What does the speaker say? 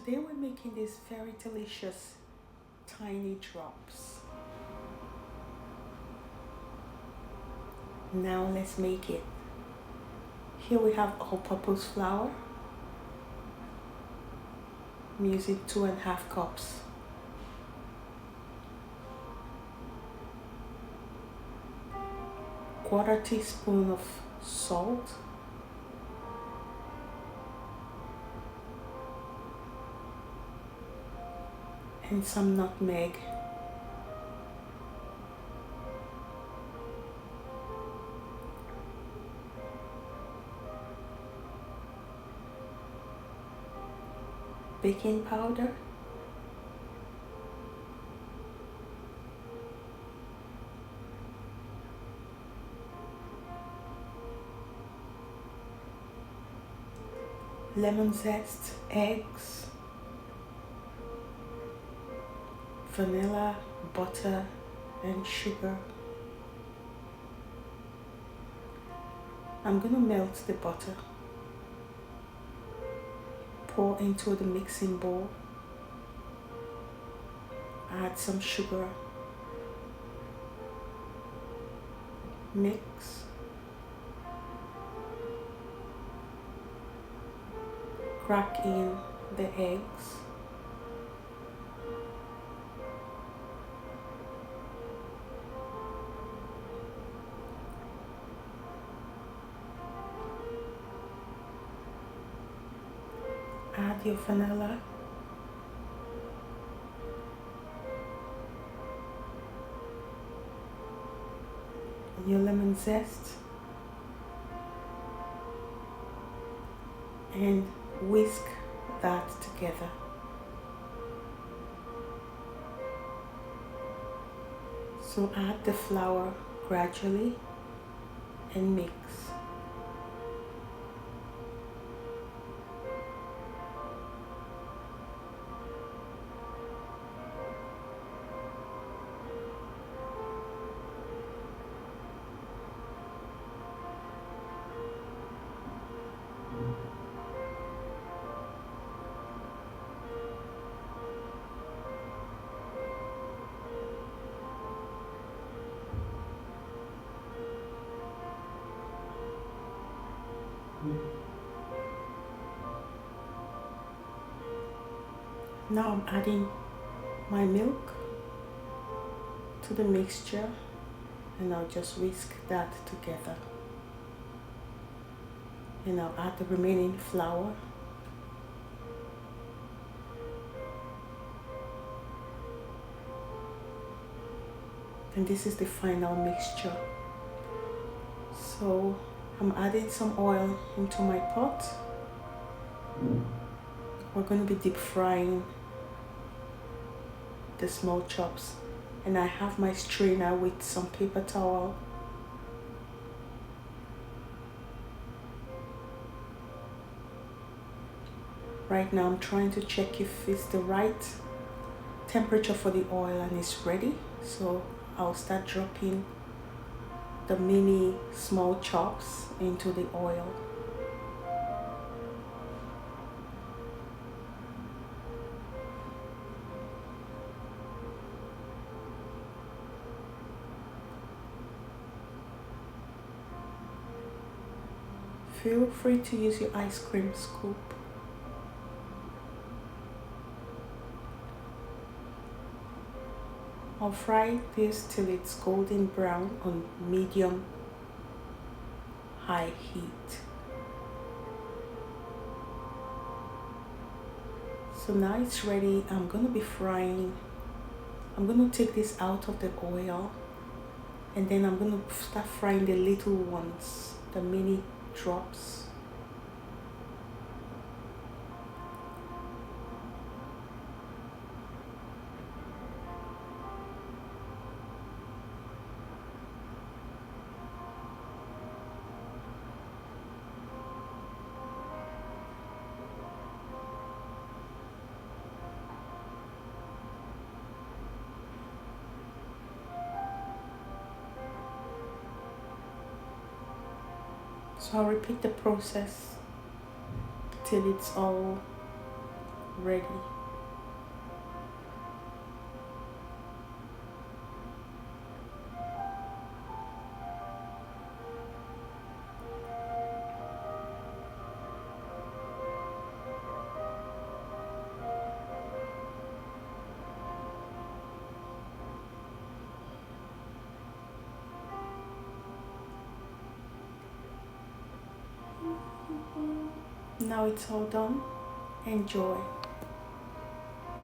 Today we're making these very delicious tiny drops. Now let's make it. Here we have all-purpose flour. I'm using 2.5 cups. Quarter teaspoon of salt. And some nutmeg. Baking powder. Lemon zest, eggs, vanilla, butter, and sugar. I'm going to melt the butter. Pour into the mixing bowl. Add some sugar. Mix. Crack in the eggs. Add your vanilla. Your lemon zest. And whisk that together. So add the flour gradually and mix. Now I'm adding my milk to the mixture and I'll just whisk that together. And I'll add the remaining flour. And this is the final mixture. So I'm adding some oil into my pot. We're going to be deep frying the small chops. And I have my strainer with some paper towel. Right now I'm trying to check if it's the right temperature for the oil and it's ready. So I'll start dropping the mini small chops into the oil. Feel free to use your ice cream scoop. I'll fry this till it's golden brown on medium high heat. So now it's ready. I'm going to be frying. I'm going to take this out of the oil and then I'm going to start frying the little ones, the mini drops. So I'll repeat the process till it's all ready. Now it's all done. Enjoy.